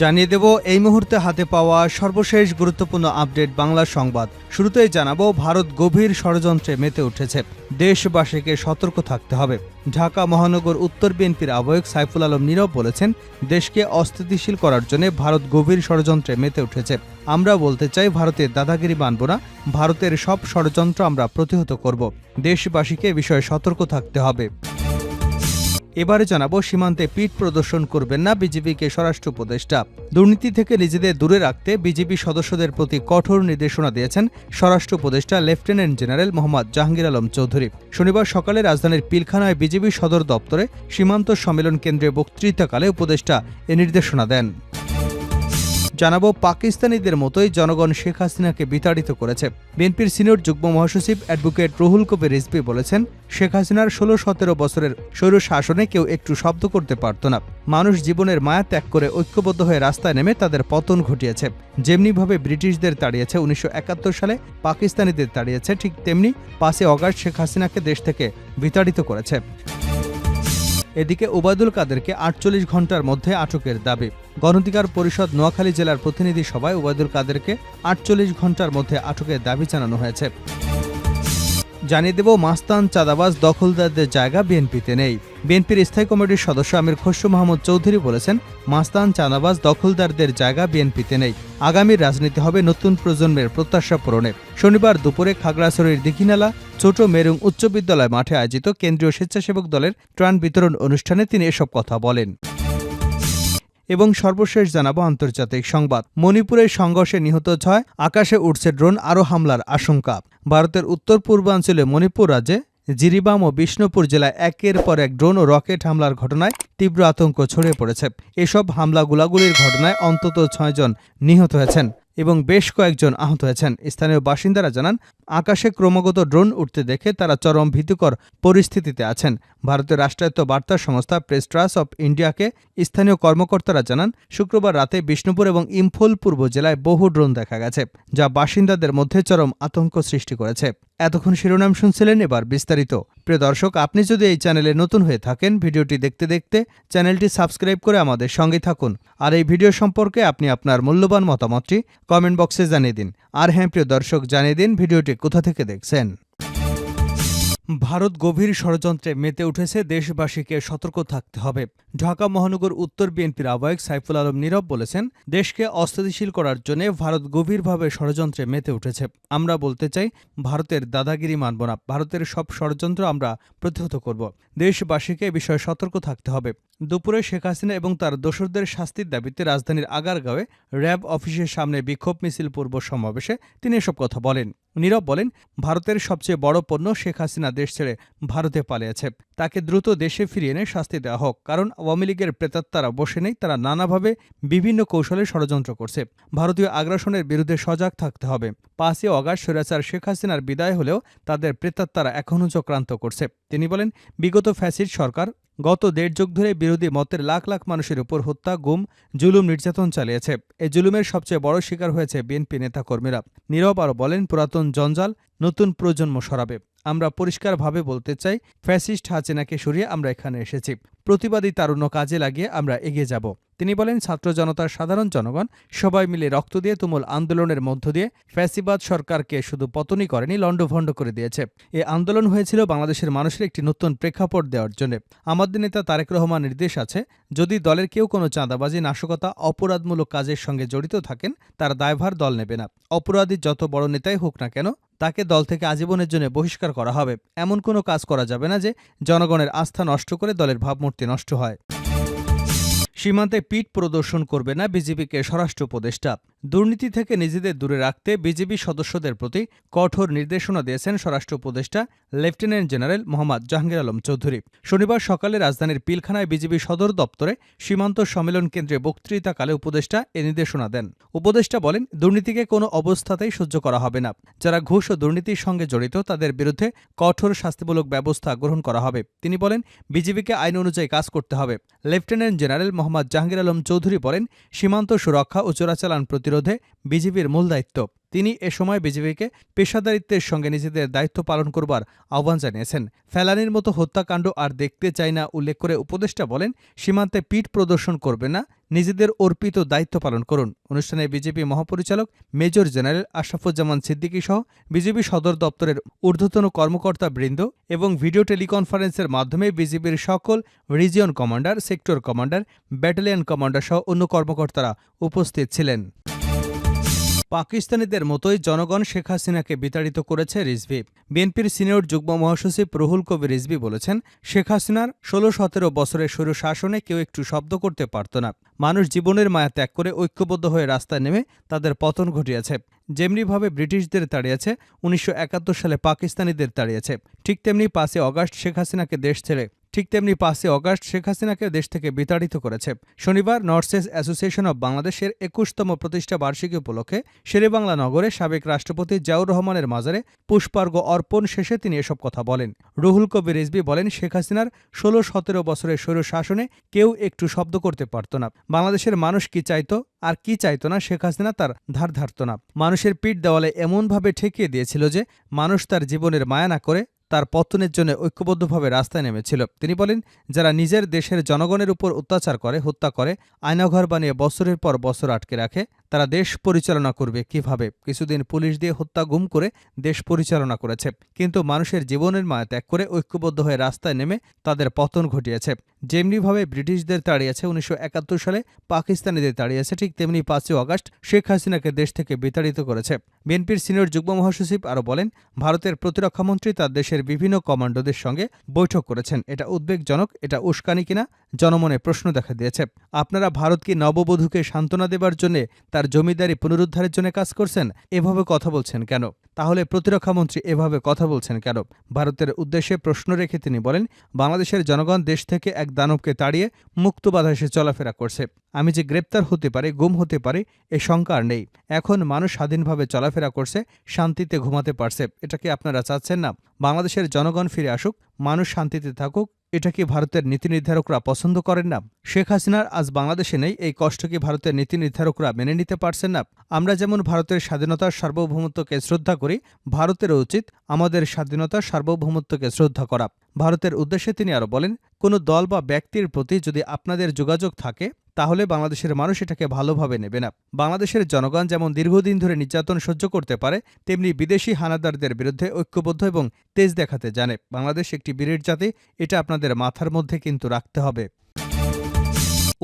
জানিয়ে দেব এই মুহূর্তে হাতে পাওয়া সর্বশেষ গুরুত্বপূর্ণ আপডেট বাংলা সংবাদ। শুরুতেই জানাবো, ভারত গভীর ষড়যন্ত্রে মেতে উঠেছে, দেশবাসীকে সতর্ক থাকতে হবে। ঢাকা মহানগর উত্তর বিএনপির আহ্বায়ক সাইফুল আলম নীরব বলেছেন, দেশকে অস্থিতিশীল করার জন্য ভারত গভীর ষড়যন্ত্রে মেতে উঠেছে। আমরা বলতে চাই, ভারতের দাদাগিরি মানব না, ভারতের সব ষড়যন্ত্র আমরা প্রতিহত করব। দেশবাসীকে এ বিষয়ে সতর্ক থাকতে হবে। এবারে জানাবো, সীমান্তে পিঠ প্রদর্শন করবেন না বিজেপিকে স্বরাষ্ট্র উপদেষ্টা। দুর্নীতি থেকে নিজেদের দূরে রাখতে বিজেপি সদস্যদের প্রতি কঠোর নির্দেশনা দিয়েছেন স্বরাষ্ট্র উপদেষ্টা লেফটেন্যান্ট জেনারেল মোহাম্মদ জাহাঙ্গীর আলম চৌধুরী। শনিবার সকালে রাজধানীর পিলখানায় বিজেপি সদর দপ্তরে সীমান্ত সম্মেলন কেন্দ্রে বক্তৃতাকালে উপদেষ্টা এ নির্দেশনা দেন। জানাবো, পাকিস্তানিদের মতোই জনগণ শেখ হাসিনাকে বিতাড়িত করেছে। বিএনপির সিনিয়র যুগ্ম মহাসচিব অ্যাডভোকেট রুহুল কবির রিজভী বলেছেন, শেখ হাসিনার 16-17 বছরের স্বৈর শাসনে কেউ একটু শব্দ করতে পারত না। মানুষ জীবনের মায়া ত্যাগ করে ঐক্যবদ্ধ হয়ে রাস্তায় নেমে তাদের পতন ঘটিয়েছে। যেমনিভাবে ব্রিটিশদের তাড়িয়েছে 1971 সালে পাকিস্তানিদের তাড়িয়েছে, ঠিক তেমনি 5 অগাস্ট শেখ হাসিনাকে দেশ থেকে বিতাড়িত করেছে। এদিকে ওবায়দুল কাদেরকে 48 ঘণ্টার মধ্যে আটকের দাবি। গণঅধিকার পরিষদ নোয়াখালী জেলার প্রতিনিধি সভায় ওবায়দুল কাদেরকে 48 ঘণ্টার মধ্যে আটকের দাবি জানানো হয়েছে। জানিয়ে দেব, মাস্তান চাঁদাবাজ দখলদারদের জায়গা বিএনপিতে নেই। বিএনপির স্থায়ী কমিটির সদস্য আমির খসরু মাহমুদ চৌধুরী বলেছেন, মাস্তান চাঁদাবাজ দখলদারদের জায়গা বিএনপিতে নেই। আগামীর রাজনীতি হবে নতুন প্রজন্মের প্রত্যাশা পূরণে। শনিবার দুপুরে খাগড়াছড়ির দীঘিনালা ছোট মেরুং উচ্চ বিদ্যালয় মাঠে আয়োজিত কেন্দ্রীয় স্বেচ্ছাসেবক দলের ত্রাণ বিতরণ অনুষ্ঠানে তিনি এসব কথা বলেন। এবং সর্বশেষ জানাবো আন্তর্জাতিক সংবাদ। মণিপুরের সংঘর্ষে নিহত 6, আকাশে উঠছে ড্রোন, আরও হামলার আশঙ্কা। ভারতের উত্তর পূর্বাঞ্চলে মণিপুর রাজ্যে জিরিবাম ও বিষ্ণুপুর জেলায় একের পর এক ড্রোন ও রকেট হামলার ঘটনায় তীব্র আতঙ্ক ছড়িয়ে পড়েছে। এসব হামলা গোলাগুলির ঘটনায় অন্তত 6 জন নিহত হয়েছেন এবং বেশ কয়েকজন আহত হয়েছেন। স্থানীয় বাসিন্দারা জানান, আকাশে ক্রমাগত ড্রোন উঠতে দেখে তারা চরম ভীতিকর পরিস্থিতিতে আছেন। ভারতের রাষ্ট্রায়ত্ত বার্তা সংস্থা প্রেস ট্রাস্ট অব ইন্ডিয়াকে স্থানীয় কর্মকর্তারা জানান, শুক্রবার রাতে বিষ্ণুপুর এবং ইম্ফল পূর্ব জেলায় বহু ড্রোন দেখা গেছে, যা বাসিন্দাদের মধ্যে চরম আতঙ্ক সৃষ্টি করেছে। এতক্ষণ শিরোনাম শুনছিলেন, এবার বিস্তারিত। প্রিয় দর্শক, আপনি যদি এই চ্যানেলে নতুন হয়ে থাকেন, ভিডিওটি দেখতে দেখতে চ্যানেলটি সাবস্ক্রাইব করে আমাদের সঙ্গে থাকুন। আর এই ভিডিও সম্পর্কে আপনি আপনার মূল্যবান মতামতটি কমেন্ট বক্সে জানিয়ে দিন। আর হ্যাঁ প্রিয় দর্শক, জানিয়ে দিন ভিডিওটি কোথা থেকে দেখছেন। ভারত গভীর ষড়যন্ত্রে মেতে উঠেছে, দেশবাসীকে সতর্ক থাকতে হবে। ঢাকা মহানগর উত্তর বিএনপির আহ্বায়ক সাইফুল আলম নীরব বলেছেন, দেশকে অস্থিতিশীল করার জন্য ভারত গভীরভাবে ষড়যন্ত্রে মেতে উঠেছে। আমরা বলতে চাই, ভারতের দাদাগিরি মানব না, ভারতের সব ষড়যন্ত্র আমরা প্রতিহত করব। দেশবাসীকে এ বিষয়ে সতর্ক থাকতে হবে। দুপুরে শেখ হাসিনা এবং তার দোসরদের শাস্তির দাবিতে রাজধানীর আগারগাঁওয়ে র্যাব অফিসের সামনে বিক্ষোভ মিছিল পূর্ব সমাবেশে তিনি এসব কথা বলেন। নীরব বলেন, ভারতের সবচেয়ে বড় পণ্য শেখ হাসিনা দেশ ছেড়ে ভারতে পালিয়েছে। তাকে দ্রুত দেশে ফিরিয়ে এনে শাস্তি দেওয়া হোক, কারণ আওয়ামী লীগের প্রেতাত্মারা বসে নেই, তারা নানাভাবে বিভিন্ন কৌশলে ষড়যন্ত্র করছে। ভারতীয় আগ্রাসনের বিরুদ্ধে সজাগ থাকতে হবে। 5 অগাস্ট স্বৈরাচার শেখ হাসিনার বিদায় হলেও তাদের প্রেতাত্মারা এখনও চক্রান্ত করছে। তিনি বলেন, বিগত ফ্যাসিস্ট সরকার গত 1.5 যুগ ধরে বিরোধী মতের লাখ লাখ মানুষের উপর হত্যা, গুম, জুলুম, নির্যাতন চালিয়েছে। এই জুলুমের সবচেয়ে বড় শিকার হয়েছে বিএনপি নেতাকর্মীরা। নীরব আরও বলেন, পুরাতন জঞ্জাল নতুন প্রজন্ম সরাবে। আমরা পরিষ্কারভাবে বলতে চাই, ফ্যাসিস্ট হাসিনাকে সরিয়ে আমরা এখানে এসেছি। প্রতিবাদী তারুণ্য কাজে লাগিয়ে আমরা এগিয়ে যাব। তিনি বলেন, ছাত্র জনতার সাধারণ জনগণ সবাই মিলে রক্ত দিয়ে তুমুল আন্দোলনের মধ্য দিয়ে ফ্যাসিবাদ সরকারকে শুধু পতনই করেনি, লণ্ডভণ্ড করে দিয়েছে। এই আন্দোলন হয়েছিল বাংলাদেশের মানুষের একটি নতুন প্রেক্ষাপট দেওয়ার জন্য। আমাদের নেতা তারেক রহমান নির্দেশ আছে, যদি দলের কেউ কোনো চাঁদাবাজি, নাশকতা, অপরাধমূলক কাজের সঙ্গে জড়িত থাকেন, তার দায়ভার দল নেবে না। অপরাধী যত বড় নেতাই হোক না কেন, তাকে দল থেকে আজীবনের জন্য বহিষ্কার করা হবে। এমন কোনো কাজ করা যাবে না যে জনগণের আস্থা নষ্ট করে দলের ভাবমূর্তি নষ্ট হয়। সীমান্তে পিঠ প্রদর্শন করবে না বিজেপিকে স্বরাষ্ট্র উপদেষ্টা। দুর্নীতি থেকে নিজেদের দূরে রাখতে বিজেপি সদস্যদের প্রতি কঠোর নির্দেশনা দিয়েছেন স্বরাষ্ট্র উপদেষ্টা লেফটেন্যান্ট জেনারেল মোহাম্মদ জাহাঙ্গীর আলম চৌধুরী। শনিবার সকালে রাজধানীর পিলখানায় বিজেপি সদর দপ্তরে সীমান্ত সম্মেলন কেন্দ্রে বক্তৃতাকালে উপদেষ্টা এ নির্দেশনা দেন। উপদেষ্টা বলেন, দুর্নীতিকে কোনো অবস্থাতেই সহ্য করা হবে না। যারা ঘুষ ও দুর্নীতির সঙ্গে জড়িত তাদের বিরুদ্ধে কঠোর শাস্তিমূলক ব্যবস্থা গ্রহণ করা হবে। তিনি বলেন, বিজেপিকে আইন অনুযায়ী কাজ করতে হবে। লেফটেন্যান্ট জেনারেল মোহাম্মদ জাহাঙ্গীর আলম চৌধুরী বলেন, সীমান্ত সুরক্ষা ও চোরাচালান প্রতিরোধে বিজেপির মূল দায়িত্ব। তিনি এ সময় বিজেপিকে পেশাদারিত্বের সঙ্গে নিজেদের দায়িত্ব পালন করবার আহ্বান জানিয়েছেন। ফেলানির মতো হত্যাকাণ্ড আর দেখতে চাই না উল্লেখ করে উপদেষ্টা বলেন, সীমান্তে পিঠ প্রদর্শন করবে না, নিজেদের অর্পিত দায়িত্ব পালন করুন। অনুষ্ঠানে বিজেপি মহাপরিচালক মেজর জেনারেল আশরাফুজ্জামান সিদ্দিকী সহ বিজেপি সদর দপ্তরের ঊর্ধ্বতন কর্মকর্তা বৃন্দ এবং ভিডিও টেলিকনফারেন্সের মাধ্যমে বিজেপির সকল region commander, sector commander, battalion commander সহ অন্য কর্মকর্তারা উপস্থিত ছিলেন। পাকিস্তানিদের মতোই জনগণ শেখ হাসিনাকে বিতাড়িত করেছে রিজভী। বিএনপির সিনিয়র যুগ্ম মহাসচিব রুহুল কবির রিজভী বলেছেন, শেখ হাসিনার ১৬-১৭ বছরের স্বৈরশাসনে কেউ একটু শব্দ করতে পারত না। মানুষ জীবনের মায়া ত্যাগ করে ঐক্যবদ্ধ হয়ে রাস্তায় নেমে তাদের পতন ঘটিয়েছে। যেমনিভাবে ব্রিটিশদের তাড়িয়েছে, ১৯৭১ সালে পাকিস্তানিদের তাড়িয়েছে, ঠিক তেমনি ৫ই অগাস্ট শেখ হাসিনাকে দেশ থেকে বিতাড়িত করেছে। শনিবার নর্থ-ইস্ট অ্যাসোসিয়েশন অব বাংলাদেশের ২১তম প্রতিষ্ঠা বার্ষিকী উপলক্ষে শেরেবাংলা নগরে সাবেক রাষ্ট্রপতি জিয়াউর রহমানের মাজারে পুষ্পার্ঘ্য অর্পণ শেষে তিনি এসব কথা বলেন। রুহুল কবির রিজভী বলেন, শেখ হাসিনার ১৬-১৭ বছরের স্বৈরশাসনে কেউ একটু শব্দ করতে পারত না। বাংলাদেশের মানুষ কি চাইত আর কি চাইত না শেখ হাসিনা তার ধার ধারত না। মানুষের পিঠ দেওয়ালে এমনভাবে ঠেকিয়ে দিয়েছিল যে মানুষ তার জীবনের মায়া না করে তার পতনের জন্য ঐক্যবদ্ধভাবে রাস্তায় নেমেছিল। তিনি বলেন, যারা নিজের দেশের জনগণের উপর অত্যাচার করে, হত্যা করে, আয়নাঘর বানিয়ে বছরের পর বছর আটকে রাখে, তারা দেশ পরিচালনা করবে কিভাবে? কিছুদিন পুলিশ দিয়ে হত্যা গুম করে দেশ পরিচালনা করেছে, কিন্তু মানুষের জীবনের মায়া ত্যাগ করে ঐক্যবদ্ধ হয়ে রাস্তায় নেমে তাদের পতন ঘটিয়েছে। যেমনিভাবে ব্রিটিশদের তাড়িয়েছে, ১৯৭১ সালে পাকিস্তানিদের তাড়িয়েছে, ঠিক তেমনি ৫ই অগাস্ট শেখ হাসিনাকে দেশ থেকে বিতাড়িত করেছে। বিএনপির সিনিয়র যুগ্ম মহাসচিব আরও বলেন, ভারতের প্রতিরক্ষামন্ত্রী তার দেশের বিভিন্ন কমান্ডোদের সঙ্গে বৈঠক করেছেন। এটা উদ্বেগজনক, এটা উস্কানি কিনা জনমনে প্রশ্ন দেখা দিয়েছে। আপনারা ভারত কি নববধূকে সান্ত্বনা দেবার জন্য, তার জমিদারি পুনরুদ্ধারের জন্য কাজ করছেন? এভাবে কথা বলছেন কেন? তাহলে প্রতিরক্ষামন্ত্রী এভাবে কথা বলছেন কেন? ভারতের উদ্দেশ্যে প্রশ্ন রেখে তিনি বলেন, বাংলাদেশের জনগণ দেশ থেকে এক দানবকে তাড়িয়ে মুক্ত বাতাসে চলাফেরা করছে। আমি যে গ্রেপ্তার হতে পারি, গুম হতে পারি, এ শঙ্কা আর নেই। এখন মানুষ স্বাধীনভাবে চলাফেরা করছে, শান্তিতে ঘুমাতে পারছে। এটা কি আপনারা চাচ্ছেন না? বাংলাদেশের জনগণ ফিরে আসুক, মানুষ শান্তিতে থাকুক। এটা কি ভারতের নীতি নির্ধারকরা পছন্দ করেন না? শেখ হাসিনার আজ বাংলাদেশে নেই, এই কষ্ট কি ভারতের নীতি নির্ধারকরা মেনে নিতে পারছেন না? আমরা যেমন ভারতের স্বাধীনতার সার্বভৌমত্বকে শ্রদ্ধা করি, ভারতেরও উচিত আমাদের স্বাধীনতার সার্বভৌমত্বকে শ্রদ্ধা করা। ভারতের উদ্দেশ্যে তিনি আরও বলেন, কোনো দল বা ব্যক্তির প্রতি যদি আপনাদের যোগাযোগ থাকে, তাহলে বাংলাদেশের মানুষ এটাকে ভালোভাবে নেবে না। বাংলাদেশের জনগণ যেমন দীর্ঘদিন ধরে নির্যাতন সহ্য করতে পারে, তেমনি বিদেশি হানাদারদের বিরুদ্ধে ঐক্যবদ্ধ এবং তেজ দেখাতে জানে। বাংলাদেশ একটি বীরের জাতি, এটা আপনাদের মাথার মধ্যে কিন্তু রাখতে হবে।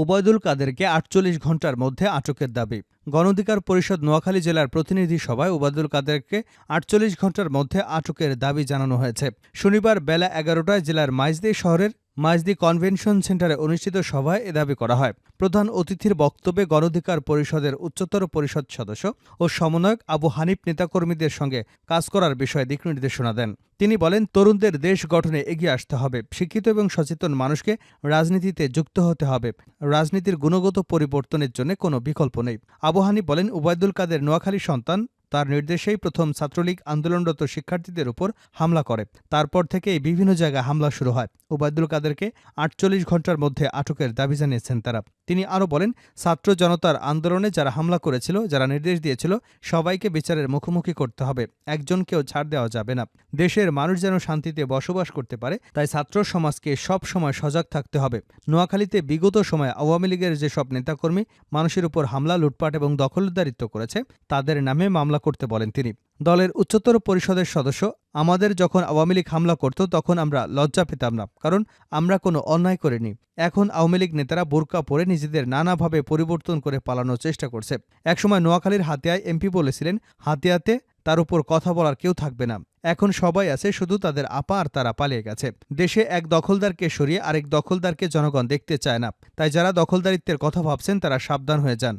ওবায়দুল কাদেরকে ৪৮ ঘণ্টার মধ্যে আটকের দাবি। গণ অধিকার পরিষদ নোয়াখালী জেলার প্রতিনিধি সভায় ওবায়দুল কাদেরকে ৪৮ ঘণ্টার মধ্যে আটকের দাবি জানানো হয়েছে। শনিবার বেলা ১১টায় জেলার মাইজদী শহরের মাইজদী কনভেনশন সেন্টারে অনুষ্ঠিত সভায় এ দাবি করা হয়। প্রধান অতিথির বক্তব্যে গণ অধিকার পরিষদের উচ্চতর পরিষদ সদস্য ও সমন্বয়ক আবু হানিফ নেতাকর্মীদের সঙ্গে কাজ করার বিষয়ে দিক নির্দেশনা দেন। তিনি বলেন, তরুণদের দেশ গঠনে এগিয়ে আসতে হবে, শিক্ষিত এবং সচেতন মানুষকে রাজনীতিতে যুক্ত হতে হবে। রাজনীতির গুণগত পরিবর্তনের জন্য কোনো বিকল্প নেই। আবু হানিফ বলেন, ওবায়দুল কাদের নোয়াখালী সন্তান, তার নির্দেশেই প্রথম ছাত্রলীগ আন্দোলনরত শিক্ষার্থীদের উপর হামলা করে। তারপর থেকেই বিভিন্ন জায়গায় হামলা শুরু হয়। ওবায়দুল কাদেরকে ৪৮ ঘণ্টার মধ্যে আটকের দাবি জানিয়েছেন তারা। তিনি আরও বলেন, ছাত্র জনতার আন্দোলনে যারা হামলা করেছিল, যারা নির্দেশ দিয়েছিল, সবাইকে বিচারের মুখোমুখি করতে হবে। একজনকেও ছাড় দেওয়া যাবে না। দেশের মানুষ যেন শান্তিতে বসবাস করতে পারে, তাই ছাত্র সমাজকে সব সময় সজাগ থাকতে হবে। নোয়াখালীতে বিগত সময়ে আওয়ামী লীগের যেসব নেতাকর্মী মানুষের উপর হামলা, লুটপাট এবং দখলদারিত্ব করেছে, তাদের নামে মামলা করতে বলেন তিনি। দলের উচ্চতর পরিষদের সদস্য, আমাদের যখন আওয়ামী লীগ হামলা করত তখন আমরা লজ্জা পেতাম না, কারণ আমরা কোনো অন্যায় করিনি। এখন আওয়ামী লীগ নেতারা বোরকা পরে নিজেদের নানাভাবে পরিবর্তন করে পালানোর চেষ্টা করছে। একসময় নোয়াখালীর হাতিয়ায় এমপি বলেছিলেন, হাতিয়াতে তার উপর কথা বলার কেউ থাকবে না। এখন সবাই আছে, শুধু তাদের আপা আর তারা পালিয়ে গেছে। দেশে এক দখলদারকে সরিয়ে আরেক দখলদারকে জনগণ দেখতে চায় না। তাই যারা দখলদারিত্বের কথা ভাবছেন তারা সাবধান হয়ে যান।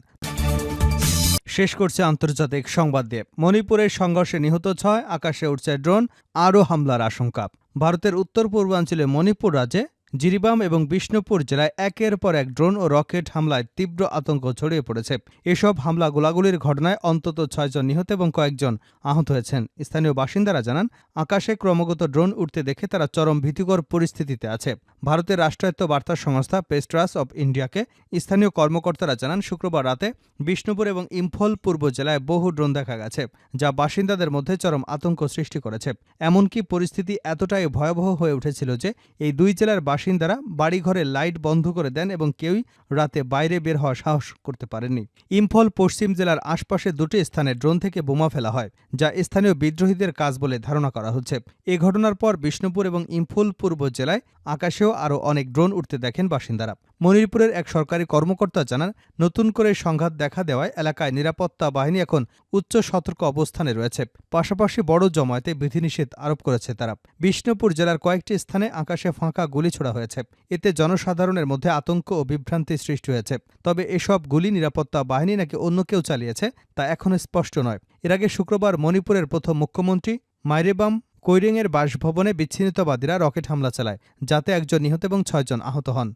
শেষ করছে আন্তর্জাতিক সংবাদ দিয়ে। মণিপুরের সংঘর্ষে নিহত ৬, আকাশে উঠছে ড্রোন, আরও হামলার আশঙ্কা। ভারতের উত্তর পূর্বাঞ্চলে মণিপুর রাজ্যে জিরিবাম এবং বিষ্ণুপুর জেলায় একের পর এক ড্রোন ও রকেট হামলায় তীব্র আতঙ্ক ছড়িয়ে পড়েছে। এসব হামলা গোলাগুলির ঘটনায় অন্তত ৬ জন নিহত এবং কয়েকজন আহত হয়েছেন। স্থানীয় বাসিন্দারা জানান, আকাশে ক্রমাগত ড্রোন উঠতে দেখে তারা চরম ভীতিকর পরিস্থিতিতে আছে। ভারতের রাষ্ট্রায়ত্ত বার্তা সংস্থা প্রেস ট্রাস্ট অব ইন্ডিয়াকে স্থানীয় কর্মকর্তারা জানান, শুক্রবার রাতে বিষ্ণুপুর এবং ইম্ফল পূর্ব জেলায় বহু ড্রোন দেখা গেছে, যা বাসিন্দাদের মধ্যে চরম আতঙ্ক সৃষ্টি করেছে। এমনকি পরিস্থিতি এতটাই ভয়াবহ হয়ে উঠেছিল যে এই দুই জেলার বাসিন্দারা বাড়িঘরে লাইট বন্ধ করে দেন এবং কেউই রাতে বাইরে বের হওয়ার সাহস করতে পারেননি। ইম্ফল পশ্চিম জেলার আশপাশে দুটি স্থানে ড্রোন থেকে বোমা ফেলা হয়, যা স্থানীয় বিদ্রোহীদের কাজ বলে ধারণা করা হচ্ছে। এ ঘটনার পর বিষ্ণুপুর এবং ইম্ফল পূর্ব জেলায় আকাশেও আরও অনেক ড্রোন উঠতে দেখেন বাসিন্দারা। মনিরপুরের এক সরকারি কর্মকর্তা জানান, নতুন করে সংঘাত দেখা দেওয়ায় এলাকায় নিরাপত্তা বাহিনী এখন উচ্চ সতর্ক অবস্থানে রয়েছে। পাশাপাশি বড় জমায়েতে বিধিনিষেধ আরোপ করেছে তারা। বিষ্ণুপুর জেলার কয়েকটি স্থানে আকাশে ফাঁকা গুলি ছোড়া হয়েছে। এতে জনসাধারণের মধ্যে আতঙ্ক ও বিভ্রান্তি সৃষ্টি হয়েছে। তবে এসব গুলি নিরাপত্তা বাহিনী নাকি অন্য কেউ চালিয়েছে তা এখনো স্পষ্ট নয়। এর আগে শুক্রবার মণিপুরের প্রথম মুখ্যমন্ত্রী মাইরেবাম কৈরিংয়ের বাসভবনে বিচ্ছিন্নতাবাদীরা রকেট হামলা চালায়, যাতে একজন নিহত এবং ৬ জন আহত হন।